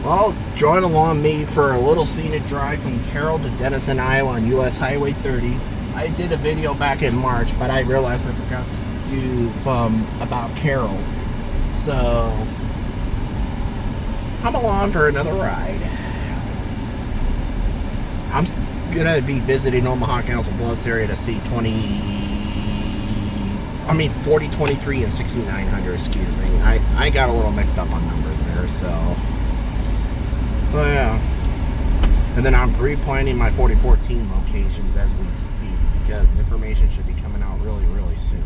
Well, join along me for a little scenic drive from Carroll to Denison, Iowa on US Highway 30. I did a video back in March, but I realized I forgot to do about Carroll. So, come along for another ride. I'm gonna be visiting Omaha Council Bluffs area to see 4023 and 6900, excuse me. I got a little mixed up on numbers there, so yeah. And then I'm pre-planning my 4014 locations as we speak, because information should be coming out really, really soon.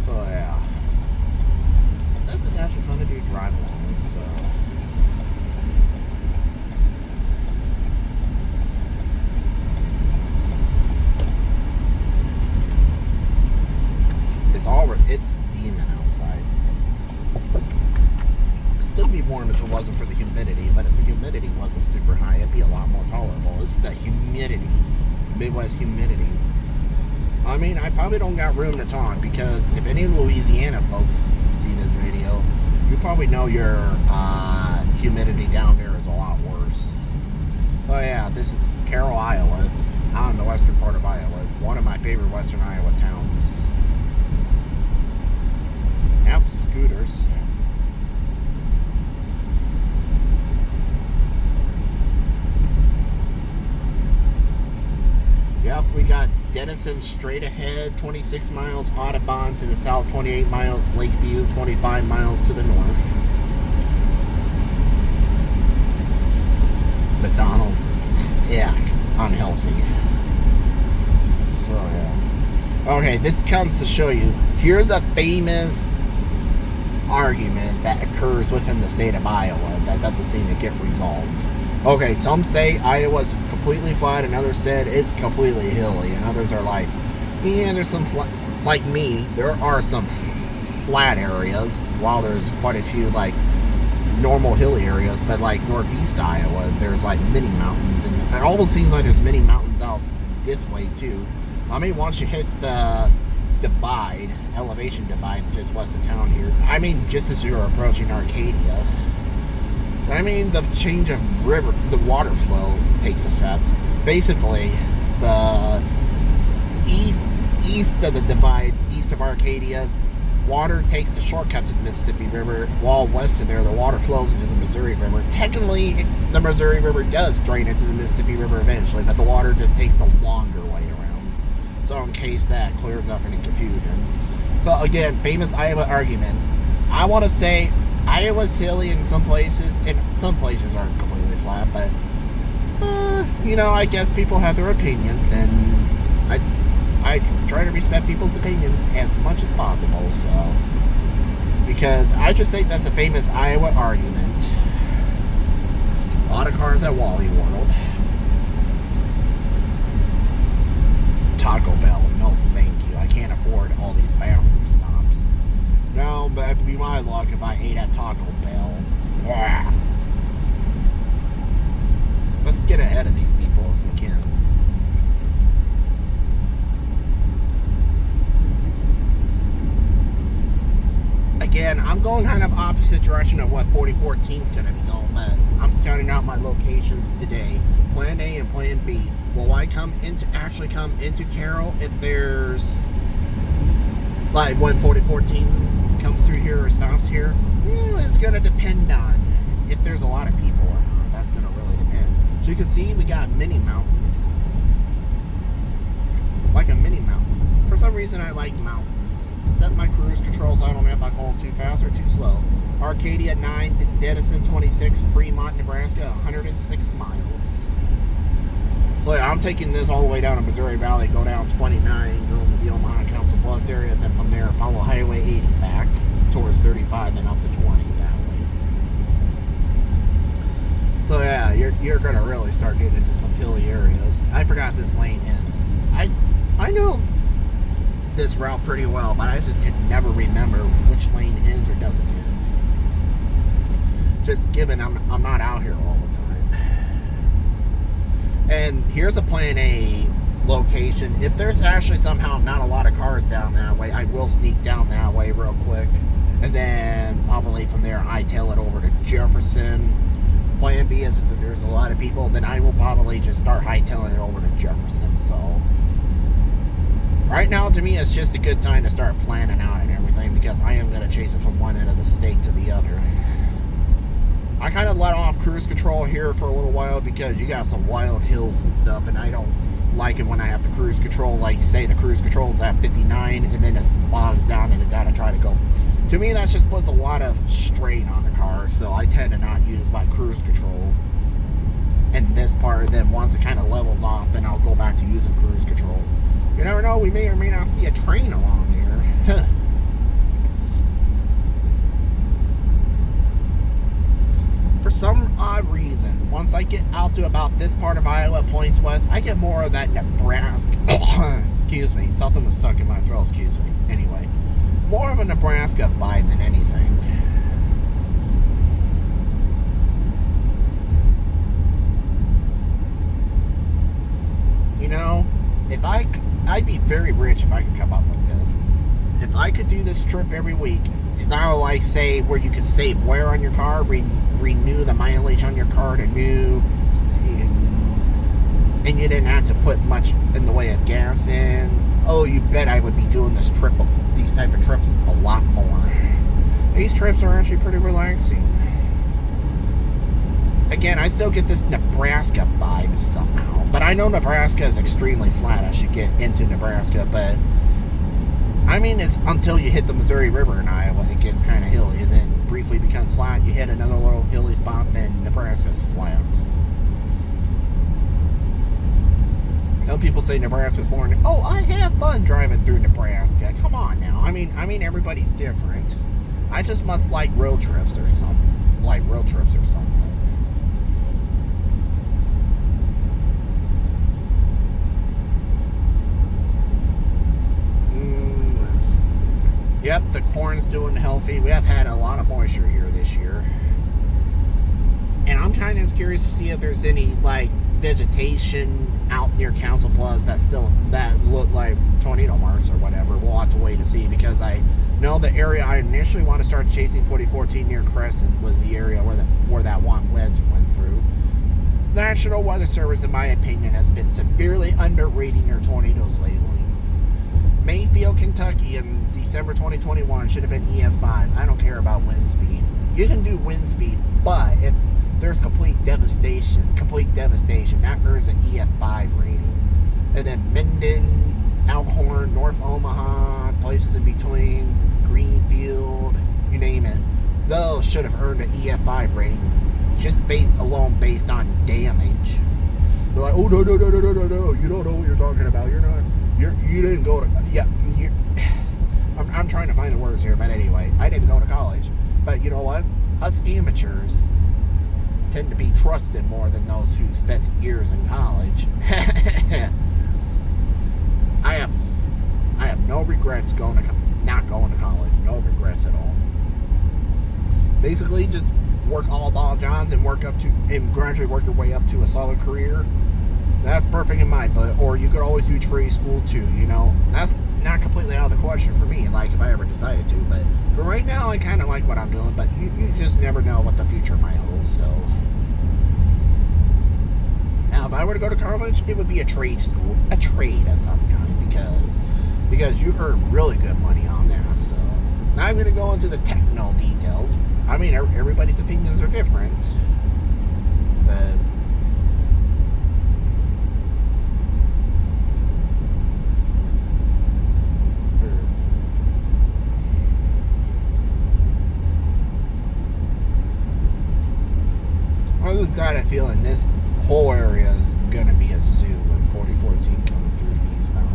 So yeah. This is actually fun to do drive along, so. It's steaming outside. It'd still be warm if it wasn't for the humidity, but if the humidity wasn't super high, it'd be a lot more tolerable. It's the humidity, Midwest humidity. I mean, I probably don't got room to talk, because if any Louisiana folks see this video, you probably know your humidity down there is a lot worse. Oh yeah, this is Carroll, Iowa, out in the western part of Iowa. One of my favorite western Iowa towns. Yep, scooters. Yep, we got Denison straight ahead, 26 miles, Audubon to the south, 28 miles, Lakeview, 25 miles to the north. McDonald's, yeah, unhealthy. So, yeah. Okay, this comes to show you, here's a famous argument that occurs within the state of Iowa that doesn't seem to get resolved. Okay, some say Iowa's completely flat, and others said it's completely hilly, and others are like, yeah, there's some like me, there are some flat areas, while there's quite a few like normal hilly areas, but like northeast Iowa, there's like mini mountains, and it almost seems like there's mini mountains out this way too. I mean, once you hit the divide, elevation divide just west of town here, I mean, just as you're approaching Arcadia, I mean, the change of river, the water flow takes effect. Basically, the east of the divide, east of Arcadia, water takes the shortcut to the Mississippi River, while west of there, the water flows into the Missouri River. Technically, the Missouri River does drain into the Mississippi River eventually, but the water just takes the longer way around. So in case that clears up any confusion. So again, famous Iowa argument. I want to say Iowa's hilly in some places, and some places aren't completely flat, but you know, I guess people have their opinions, and I try to respect people's opinions as much as possible, so, because I just think that's a famous Iowa argument. A lot of cars at Wally World. Taco Bell, no thank you. I can't afford all these bathroom stops. No, but it'd be my luck if I ate at Taco Bell. Blah. Let's get ahead of these people if we can. Again, I'm going kind of opposite direction of what 4014 is going to be going, but I'm scouting out my locations today. Plan A and Plan B. Will I actually come into Carroll if there's, like, when 4014 comes through here or stops here? It's going to depend on if there's a lot of people or not. That's going to really depend. So you can see we got mini mountains. Like a mini mountain. For some reason I like mountains. Set my cruise controls out on it by going too fast or too slow. Arcadia 9, Denison 26, Fremont, Nebraska 106 miles. So yeah, I'm taking this all the way down to Missouri Valley, go down 29, go to the Omaha Council Bluffs area, then from there follow Highway 80 back towards 35, then up to 20 that way. So yeah, you're gonna really start getting into some hilly areas. I forgot this lane ends. I know this route pretty well, but I just could never remember which lane ends or doesn't end. Just given I'm not out here all the time. And here's a Plan A location. If there's actually somehow not a lot of cars down that way, I will sneak down that way real quick. And then probably from there, hightail it over to Jefferson. Plan B is if there's a lot of people, then I will probably just start hightailing it over to Jefferson. So right now, to me, it's just a good time to start planning out and everything, because I am going to chase it from one end of the state to the other. I kind of let off cruise control here for a little while because you got some wild hills and stuff, and I don't like it when I have to cruise control. Like, say the cruise control is at 59 and then it bogs down and it got to try to go. To me, that just puts a lot of strain on the car, so I tend to not use my cruise control in this part. Then once it kind of levels off, then I'll go back to using cruise control. You never know, we may or may not see a train along here. For some odd reason, once I get out to about this part of Iowa, points west, I get more of that Nebraska. Excuse me, something was stuck in my throat, excuse me. Anyway, more of a Nebraska vibe than anything. You know, if I'd be very rich if I could come up with this. If I could do this trip every week, now I say where you could save wear on your car, renew the mileage on your car to new, and you didn't have to put much in the way of gas in. Oh, you bet I would be doing these type of trips a lot more. These trips are actually pretty relaxing. Again, I still get this Nebraska vibe somehow, but I know Nebraska is extremely flat. I should get into Nebraska, but I mean, it's until you hit the Missouri River in Iowa, it gets kind of hilly, and then briefly becomes flat. You hit another little hilly spot, then Nebraska's flat. Some people say Nebraska's boring. Oh, I have fun driving through Nebraska. Come on now. I mean, everybody's different. I just must like road trips or something. Yep, the corn's doing healthy. We have had a lot of moisture here this year. And I'm kind of curious to see if there's any, like, vegetation out near Council Plus that look like tornado marks or whatever. We'll have to wait and see, because I know the area I initially want to start chasing 4014 near Crescent was the area where that one wedge went through. The National Weather Service, in my opinion, has been severely underrating their tornadoes lately. Mayfield, Kentucky in December 2021 should have been EF5. I don't care about wind speed. You can do wind speed, but if there's complete devastation, that earns an EF5 rating. And then Minden, Elkhorn, North Omaha, places in between, Greenfield, you name it, those should have earned an EF5 rating, just based on damage. They're like, oh, no, you don't know what you're talking about. You didn't go to, I'm trying to find the words here, but anyway, I didn't go to college. But you know what? Us amateurs tend to be trusted more than those who spent years in college. I have no regrets not going to college. No regrets at all. Basically, just work all ball jobs and gradually work your way up to a solid career. That's perfect in my book. Or you could always do trade school too, you know. That's not completely out of the question for me, like if I ever decided to. But for right now, I kind of like what I'm doing. But you just never know what the future might hold, so. Now, if I were to go to college, it would be a trade school. A trade of some kind, because you earn really good money on that, so. Now I'm going to go into the techno details. I mean, everybody's opinions are different. But I just got a feeling this whole area is going to be a zoo when 4014 coming through eastbound.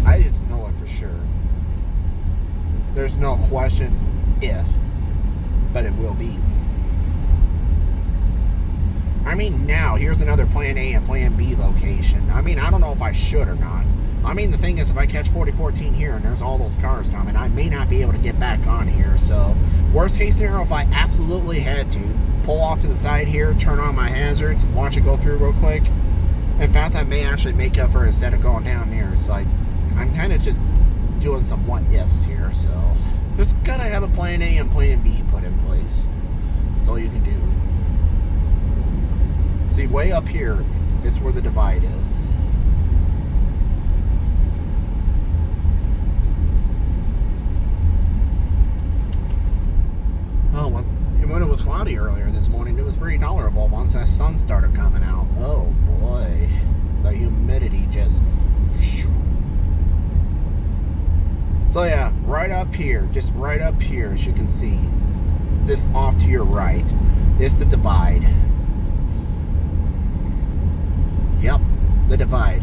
I just know it for sure. There's no question if, but it will be. I mean, now, here's another Plan A and Plan B location. I mean, I don't know if I should or not. I mean, the thing is, if I catch 4014 here and there's all those cars coming, I may not be able to get back on here. So, worst case scenario, if I absolutely had to, pull off to the side here, turn on my hazards, watch it go through real quick. In fact, I may actually make up for it instead of going down there. It's like, I'm kind of just doing some what ifs here, so just gotta have a plan A and plan B put in place. That's all you can do. See, way up here is where the divide is. Oh, when it was cloudy earlier this morning, it was pretty tolerable once that sun started coming out. Oh boy, the humidity just... So yeah, right up here, just right up here, as you can see, this off to your right is the divide. Yep, the divide.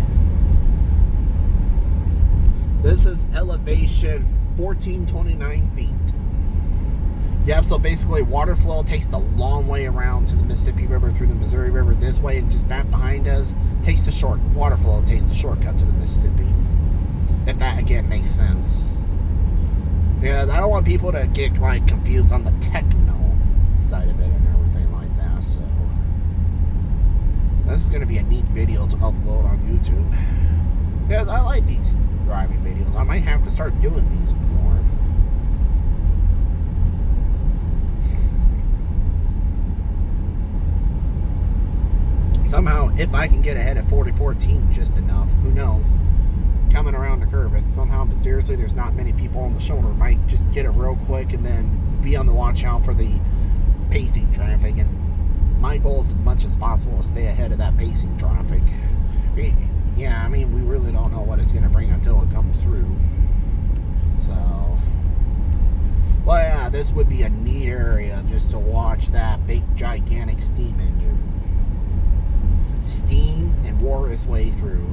This is elevation 1429 feet. Yep, so basically water flow takes the long way around to the Mississippi River through the Missouri River this way, and just back behind us takes the short water flow takes the shortcut to the Mississippi. If that again makes sense. Yeah, I don't want people to get like confused on the techno side of it and everything like that. So this is going to be a neat video to upload on YouTube. Because I like these driving videos. I might have to start doing these more. Somehow, if I can get ahead at 4014 just enough, who knows? Coming around the curve, if somehow mysteriously there's not many people on the shoulder, might just get it real quick and then be on the watch out for the pacing traffic. And my goal is as much as possible to stay ahead of that pacing traffic. Yeah, I mean, we really don't know what it's going to bring until it comes through. So, well, yeah, this would be a neat area just to watch that big, gigantic steam engine steam and war its way through.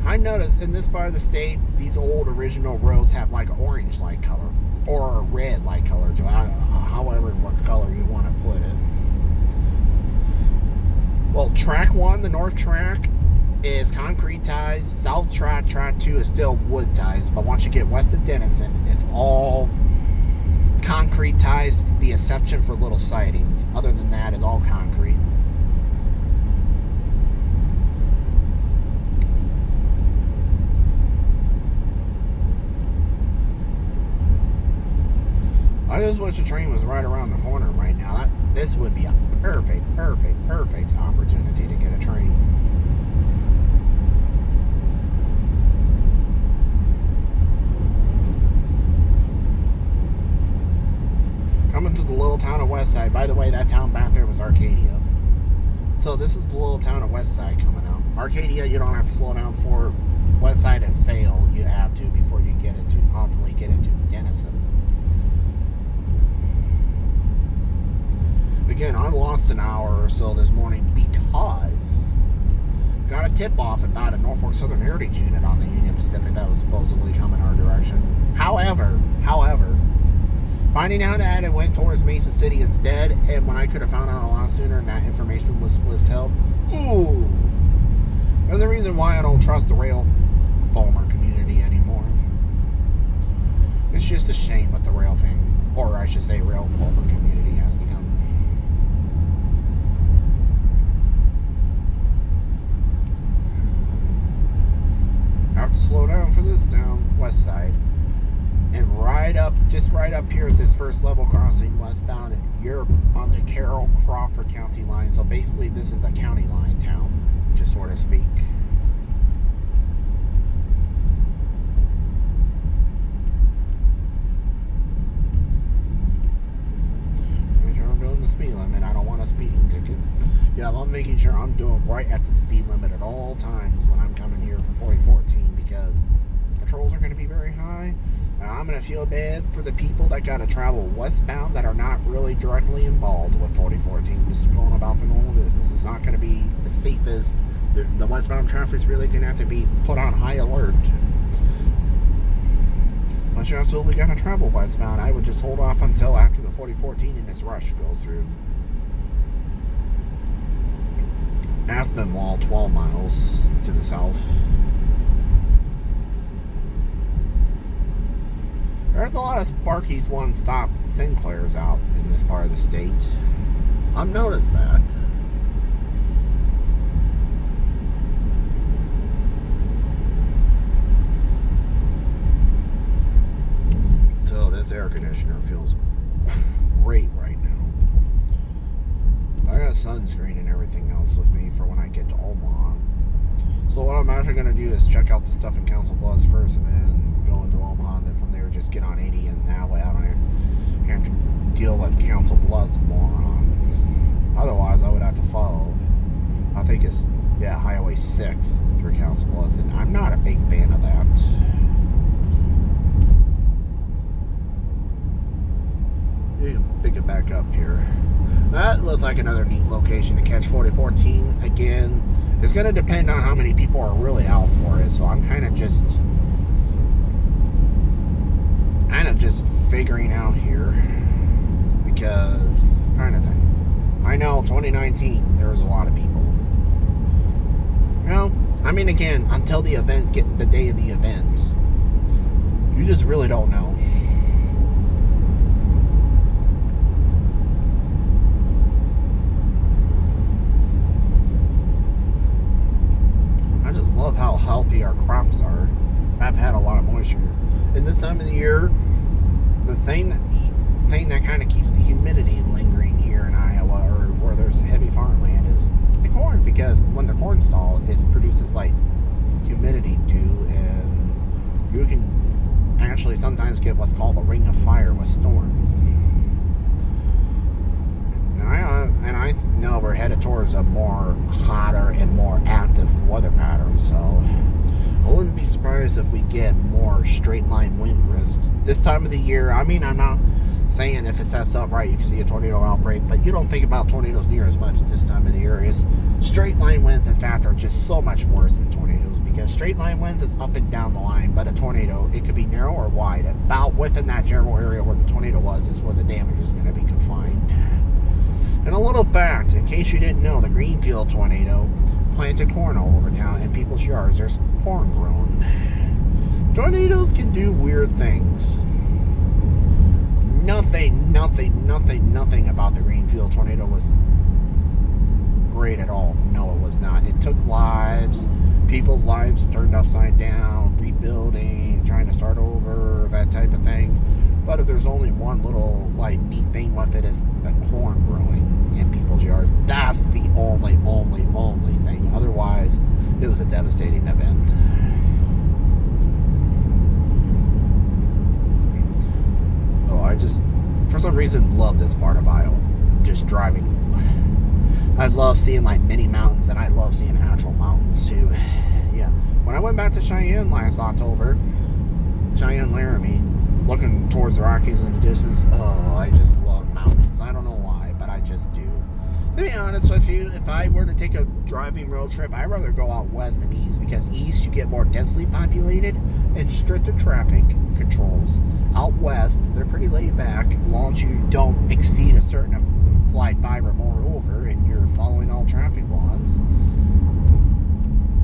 I noticed in this part of the state, these old original roads have like an orange light color or a red light color to it. However, what color you want to put it. Well, track 1, the north track, is concrete ties. South track, track 2 is still wood ties. But once you get west of Denison, it's all concrete ties, the exception for little sidings. Other than that, it's all concrete. I just wish the train was right around the corner right now. This would be a perfect opportunity to get a train. Coming to the little town of Westside. By the way, that town back there was Arcadia. So this is the little town of Westside coming out. Arcadia, you don't have to slow down for. Westside and fail, you have to before you ultimately get into Denison. Again, I lost an hour or so this morning because got a tip off about a Norfolk Southern Heritage unit on the Union Pacific that was supposedly coming our direction. However, finding out that it went towards Mason City instead, and when I could have found out a lot sooner and that information was withheld, ooh, there's a reason why I don't trust the rail farmer community anymore. It's just a shame what the rail thing, or I should say rail farmer community has become. I have to slow down for this town, west side. And just right up here at this first level crossing westbound, you're on the Carroll Crawford County line. So basically this is a county line town, to sort of speak. Make sure I'm doing the speed limit. I don't want a speeding ticket. Yeah, I'm making sure I'm doing right at the speed limit at all times when I'm coming here for 4014, because patrols are going to be very high. I'm going to feel bad for the people that got to travel westbound that are not really directly involved with 4014, just going about the normal business. It's not going to be the safest. The westbound traffic is really going to have to be put on high alert. Unless you're absolutely going to travel westbound, I would just hold off until after the 4014 and its rush goes through. Aspenwall, 12 miles to the south. There's a lot of Sparky's one-stop Sinclairs out in this part of the state. I've noticed that. So this air conditioner feels great right now. I got sunscreen and everything else with me for when I get to Omaha. So what I'm actually going to do is check out the stuff in Council Bluffs first and then go into Omaha, and then from there just get on 80, and that way I don't have to deal with Council Bluffs morons. Otherwise I would have to follow, I think it's, Highway 6 through Council Bluffs, and I'm not a big fan of that. You can pick it back up here. That looks like another neat location to catch 4014. Again, it's going to depend on how many people are really out for it. So I'm kind of just figuring out here, because I'm trying to think. I know 2019 there was a lot of people. Again, until the event, get the day of the event, you just really don't know. Love how healthy our crops are. I've had a lot of moisture. In this time of the year, the thing that kind of keeps the humidity lingering here in Iowa, or where there's heavy farmland, is the corn, because when the corn stall, it produces like humidity too, and you can actually sometimes get what's called a ring of fire with storms. And I know we're headed towards a more hotter and more active weather pattern, so I wouldn't be surprised if we get more straight line wind risks this time of the year. I'm not saying if it sets up right you can see a tornado outbreak, but you don't think about tornadoes near as much at this time of the year. Straight line winds, in fact, are just so much worse than tornadoes, because straight line winds is up and down the line, but a tornado, it could be narrow or wide. About within that general area where the tornado was is where the damage is going to be confined. And a little fact, in case you didn't know, the Greenfield tornado planted corn all over town. In people's yards, there's corn growing. Tornadoes can do weird things. Nothing about the Greenfield tornado was great at all. No, it was not. It took lives, people's lives turned upside down, rebuilding, trying to start over, that type of thing. But if there's only one little neat thing with it, is the corn growing in people's yards. That's the only thing. Otherwise, it was a devastating event. Oh, I just, for some reason, love this part of Iowa. Just driving. I love seeing mini mountains, and I love seeing actual mountains too. Yeah. When I went back to Cheyenne last October, Cheyenne, Laramie, looking towards the Rockies in the distance, I just love mountains. I don't know why, but I just do. To be honest with you, if I were to take a driving road trip, I'd rather go out west than east, because east you get more densely populated and stricter traffic controls. Out west, they're pretty laid back, as long as you don't exceed a certain flight 5 or more over, and you're following all traffic laws.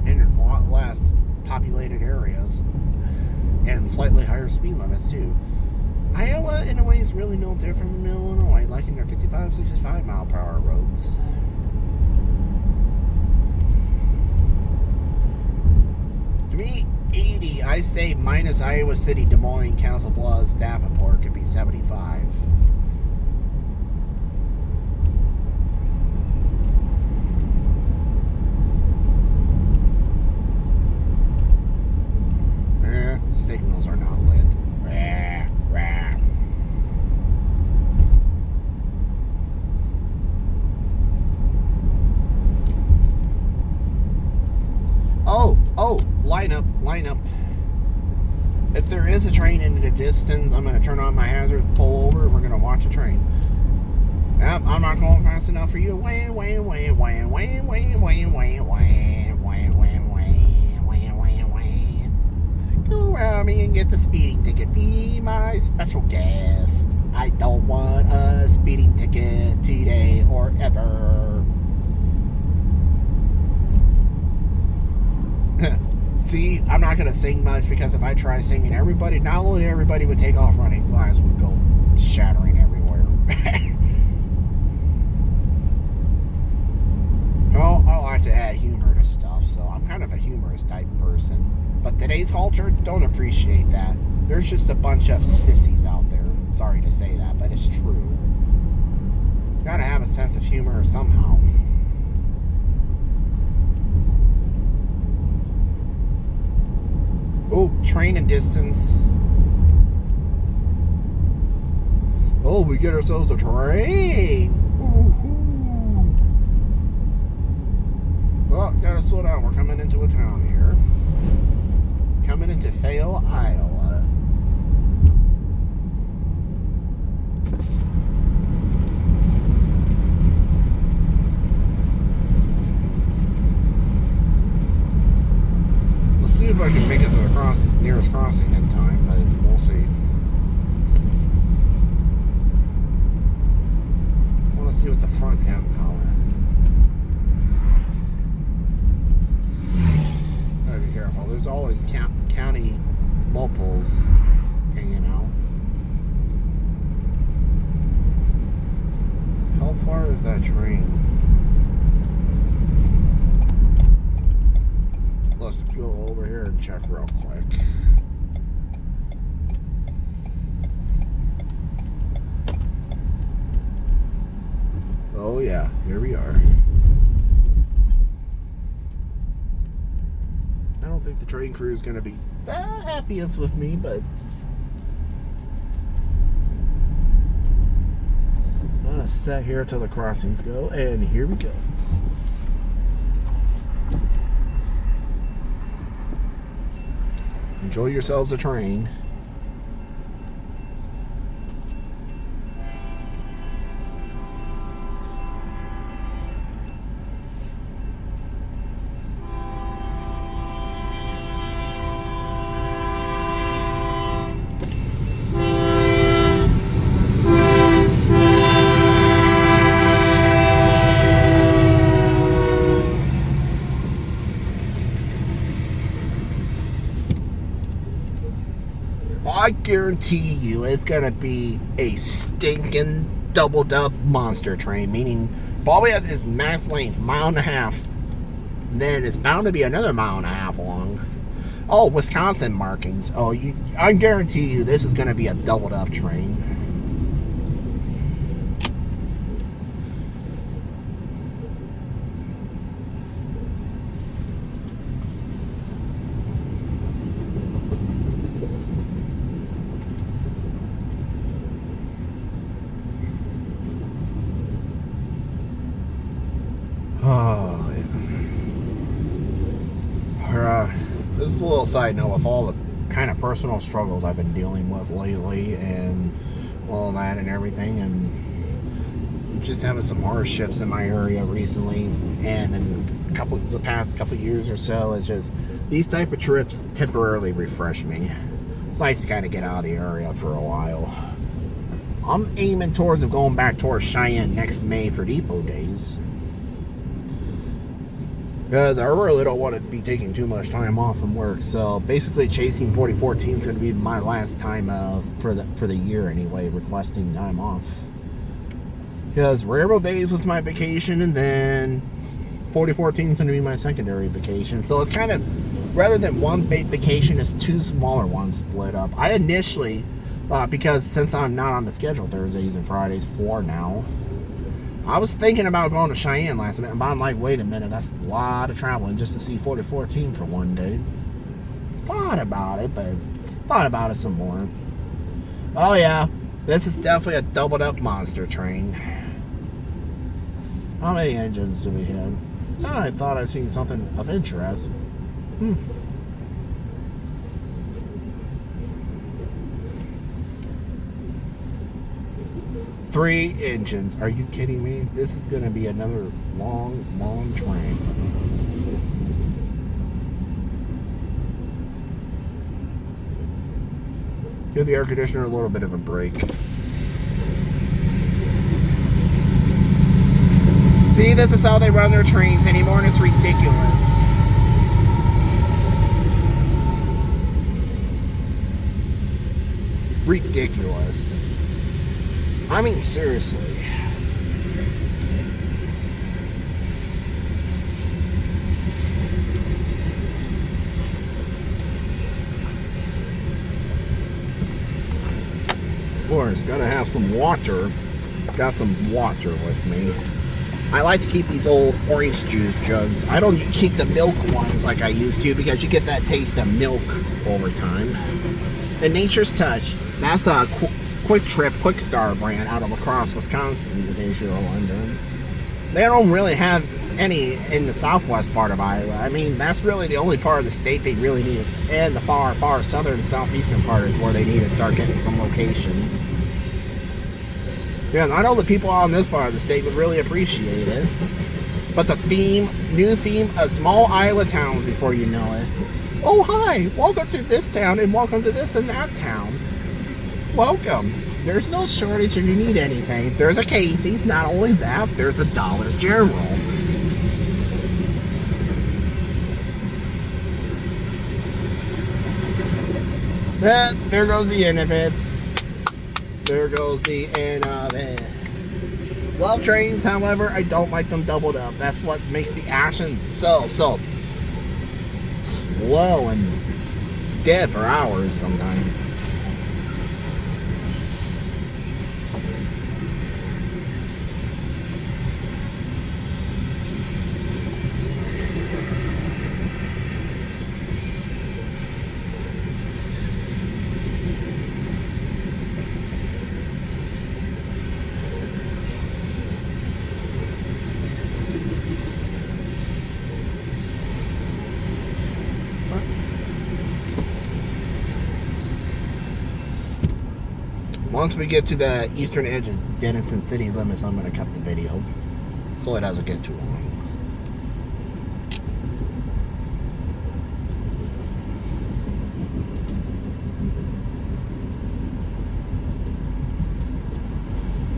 And a lot less populated areas, and slightly higher speed limits too. Iowa, in a way, is really no different from Illinois, like in their 55, 65 mile per hour roads. To me, 80, I say minus Iowa City, Des Moines, Council Bluffs, Davenport could be 75. Signals are not lit. Oh, line up. If there is a train in the distance, I'm going to turn on my hazard, pull over, and we're going to watch a train. Yep, I'm not going fast enough for you. Go around me and get the speeding ticket. Be my special guest. I don't want a speeding ticket today or ever. See, I'm not going to sing much, because if I try singing, not only everybody would take off running, glass would go shattering everywhere. sort of stuff. So I'm kind of a humorous type person. But today's culture don't appreciate that. There's just a bunch of sissies out there. Sorry to say that, but it's true. You gotta have a sense of humor somehow. Oh, train and distance. Oh, we get ourselves a train. Woo-hoo. Well, gotta slow down. We're coming into a town here. Coming into Fayette, Iowa. Let's see if I can make it to the nearest crossing in time, but we'll see. I want to see what the front end power. Gotta be careful. There's always county mobiles hanging out. How far is that train? Let's go over here and check real quick. Oh yeah, here we are. I don't think the train crew is going to be the happiest with me, but I'm going to sit here till the crossings go, and here we go. Enjoy yourselves a train. I guarantee you it's gonna be a stinking doubled up monster train, meaning probably at its max length, 1.5 miles. Then it's bound to be another 1.5 miles long. Oh, Wisconsin markings. Oh, I guarantee you this is gonna be a doubled up train. Oh, yeah. This is a little side note with all the kind of personal struggles I've been dealing with lately and all that and everything, and just having some hardships in my area recently, and in the past couple years or so. It's just these type of trips temporarily refresh me. It's nice to kind of get out of the area for a while. I'm aiming towards going back towards Cheyenne next May for Depot Days. Because I really don't want to be taking too much time off from work. So basically chasing 4014 is going to be my last time for the year anyway, requesting time off. Because Railroad Days was my vacation, and then 4014 is going to be my secondary vacation. So it's kind of, rather than one big vacation, it's two smaller ones split up. I initially thought, because since I'm not on the schedule Thursdays and Fridays for now, I was thinking about going to Cheyenne last minute, but I'm like, wait a minute, that's a lot of traveling just to see 4014 for one day. Thought about it, but thought about it some more. Oh yeah, this is definitely a doubled up monster train. How many engines do we have? I thought I'd seen something of interest. 3 engines. Are you kidding me? This is going to be another long, long train. Give the air conditioner a little bit of a break. See, this is how they run their trains anymore, and it's ridiculous. Ridiculous. I mean, seriously. course, gotta have some water. Got some water with me. I like to keep these old orange juice jugs. I don't keep the milk ones like I used to because you get that taste of milk over time. And Nature's Touch, that's a Quick Trip, Quick Star brand out of La Crosse, Wisconsin, in case you're wondering. They don't really have any in the southwest part of Iowa. I mean, that's really the only part of the state they really need. And the far, far southern, southeastern part is where they need to start getting some locations. Yeah, I know the people on this part of the state would really appreciate it. But the new theme of small Iowa towns before you know it. Oh, hi, welcome to this town and welcome to this and that town. Welcome. There's no shortage if you need anything. There's a Casey's, not only that, there's a Dollar General. There goes the end of it. There goes the end of it. Love trains, however, I don't like them doubled up. That's what makes the action so slow and dead for hours sometimes. Once we get to the eastern edge of Denison city limits, I'm going to cut the video so it doesn't get too long.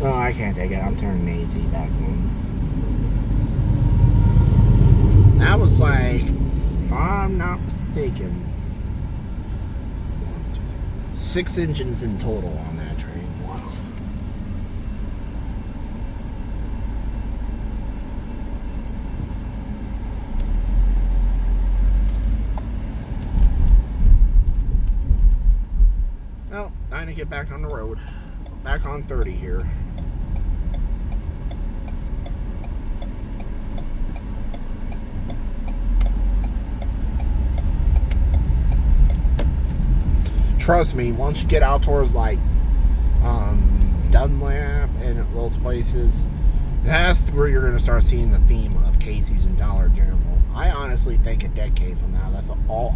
Oh, I can't take it. I'm turning the AC back on. That was like, if I'm not mistaken, 6 engines in total on that train. Wow. Well, time to get back on the road. Back on 30 here. Trust me, once you get out towards like Dunlap and those places, that's where you're going to start seeing the theme of Casey's and Dollar General. I honestly think a decade from now, that's all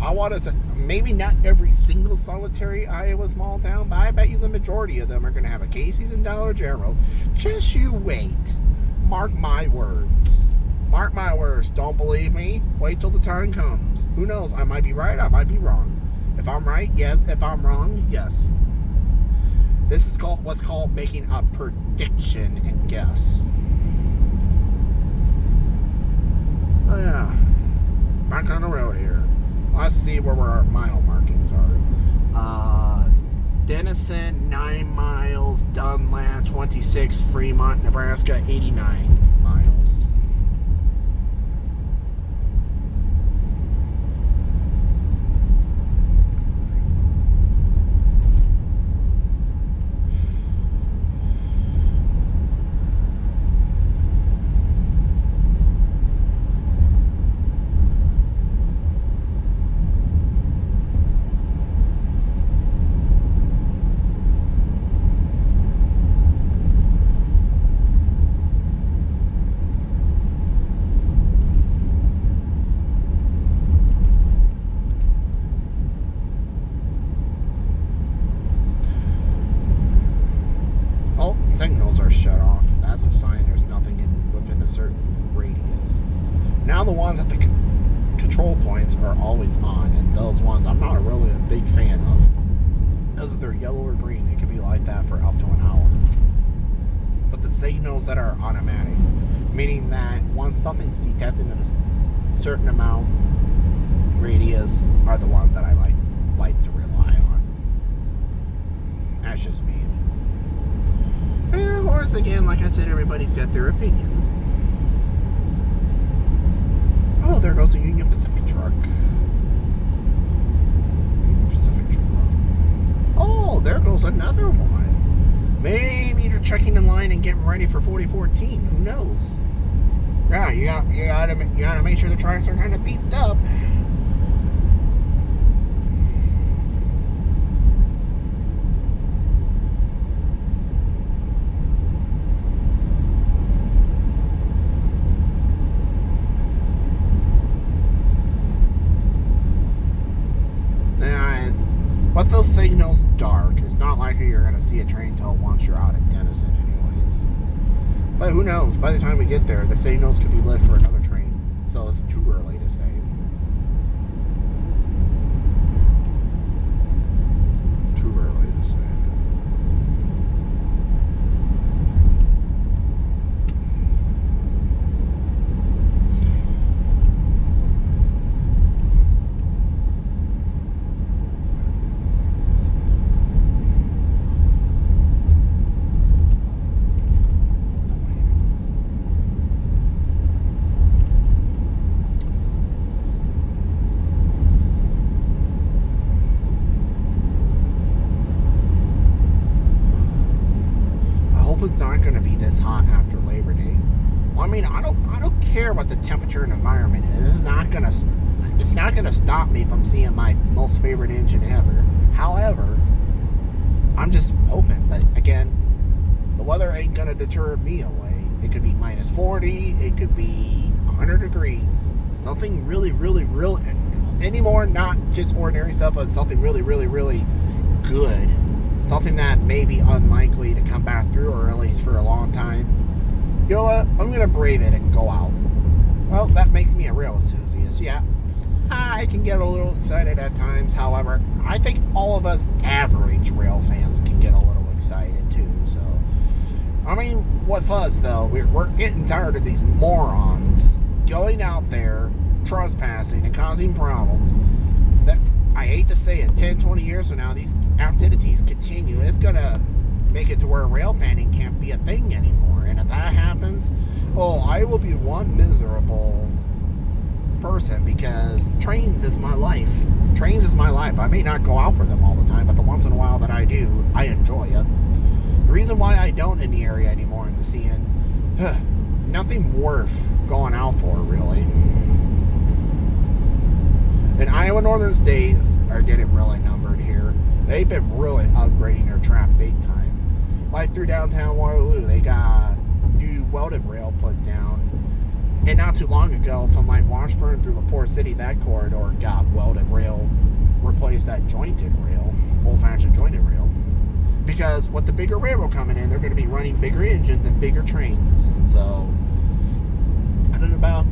I want to say. Maybe not every single solitary Iowa small town, but I bet you the majority of them are going to have a Casey's and Dollar General. Just you wait. Mark my words. Mark my words. Don't believe me? Wait till the time comes. Who knows? I might be right. I might be wrong. If I'm right, yes. If I'm wrong, yes. This is what's called making a prediction and guess. Oh yeah. Back on the road here. Let's see where our mile markings are. Denison, 9 miles. Dunlap, 26. Fremont, Nebraska, 89 miles. Signals are shut off. That's a sign there's nothing within a certain radius. Now the ones at the control points are always on, and those ones I'm not really a big fan of. Because if they're yellow or green, it can be like that for up to an hour. But the signals that are automatic, meaning that once something's detected in a certain amount radius, are the ones that I like to rely on. That's just me. And once again, like I said, everybody's got their opinions. Oh, there goes the Union Pacific truck. Union Pacific truck. Oh, oh, there goes another one. Maybe they're checking in line and getting ready for 4014. Who knows? Yeah, you gotta make sure the tracks are kind of beefed up. But the signal's dark. It's not likely you're going to see a train till once you're out of Denison anyways. But who knows? By the time we get there, the signals could be lit for another train. So it's too early to say. Too early to say. It's not going to be this hot after Labor Day. Well, I mean, I don't care what the temperature and environment is. It's not going to stop me from seeing my most favorite engine ever. However, I'm just hoping. But again, the weather ain't going to deter me away. It could be minus 40. It could be 100 degrees. Something really, really, really anymore. Not just ordinary stuff, but something really, really, really good. Something that may be unlikely to come back through, or at least for a long time. You know what? I'm going to brave it and go out. Well, that makes me a rail enthusiast. Yeah, I can get a little excited at times. However, I think all of us average rail fans can get a little excited too. So, I mean, what fuzz though? We're getting tired of these morons going out there, trespassing and causing problems. That I hate to say it, 10, 20 years from now, these activities continue. It's going to make it to where rail fanning can't be a thing anymore. And if that happens, oh, I will be one miserable person, because trains is my life. Trains is my life. I may not go out for them all the time, but the once in a while that I do, I enjoy it. The reason why I don't in the area anymore in the CN, nothing worth going out for, really. And Iowa Northern states are getting really numbered here. They've been really upgrading their track big time. Like through downtown Waterloo, they got new welded rail put down. And not too long ago, from like Washburn through LaPorte City, that corridor got welded rail, replaced that jointed rail, old-fashioned jointed rail. Because with the bigger railroad coming in, they're going to be running bigger engines and bigger trains. So, I don't know about...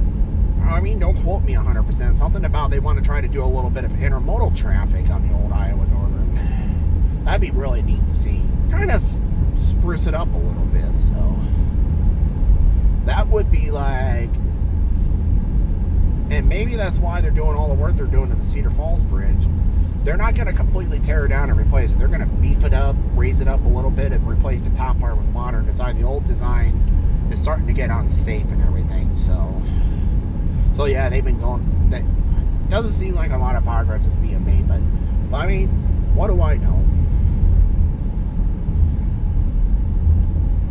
I mean, don't quote me 100%. Something about they want to try to do a little bit of intermodal traffic on the old Iowa Northern. That'd be really neat to see. Kind of spruce it up a little bit, so. That would be like... And maybe that's why they're doing all the work they're doing to the Cedar Falls Bridge. They're not going to completely tear it down and replace it. They're going to beef it up, raise it up a little bit, and replace the top part with modern design. The old design is starting to get unsafe and everything, so... So yeah, they've been going. That doesn't seem like a lot of progress is being made, but I mean, what do I know?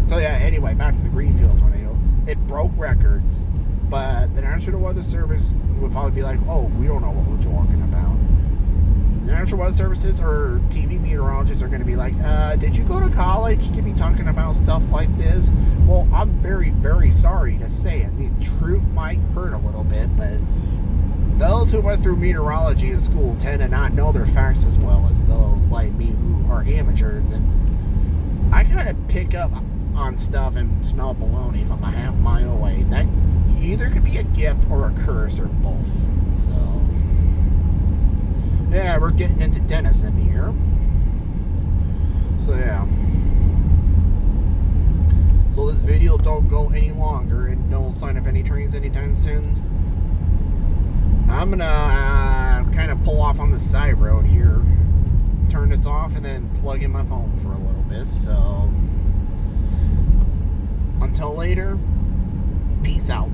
So yeah, anyway, back to the Greenfield tornado. It broke records, but the National Weather Service would probably be like, "Oh, we don't know what we're talking about." The National Weather Services or TV meteorologists are going to be like, "Did you go to college to be talking about stuff like this?" Well, I'm very, very sorry to say it. The truth might hurt a little bit, but those who went through meteorology in school tend to not know their facts as well as those like me who are amateurs. And I kind of pick up on stuff and smell baloney from a half mile away. That either could be a gift or a curse or both. So, yeah, we're getting into Denison here. So, yeah. So this video don't go any longer and don't sign up any trains anytime soon. I'm gonna kind of pull off on the side road here, turn this off, and then plug in my phone for a little bit. So until later, peace out.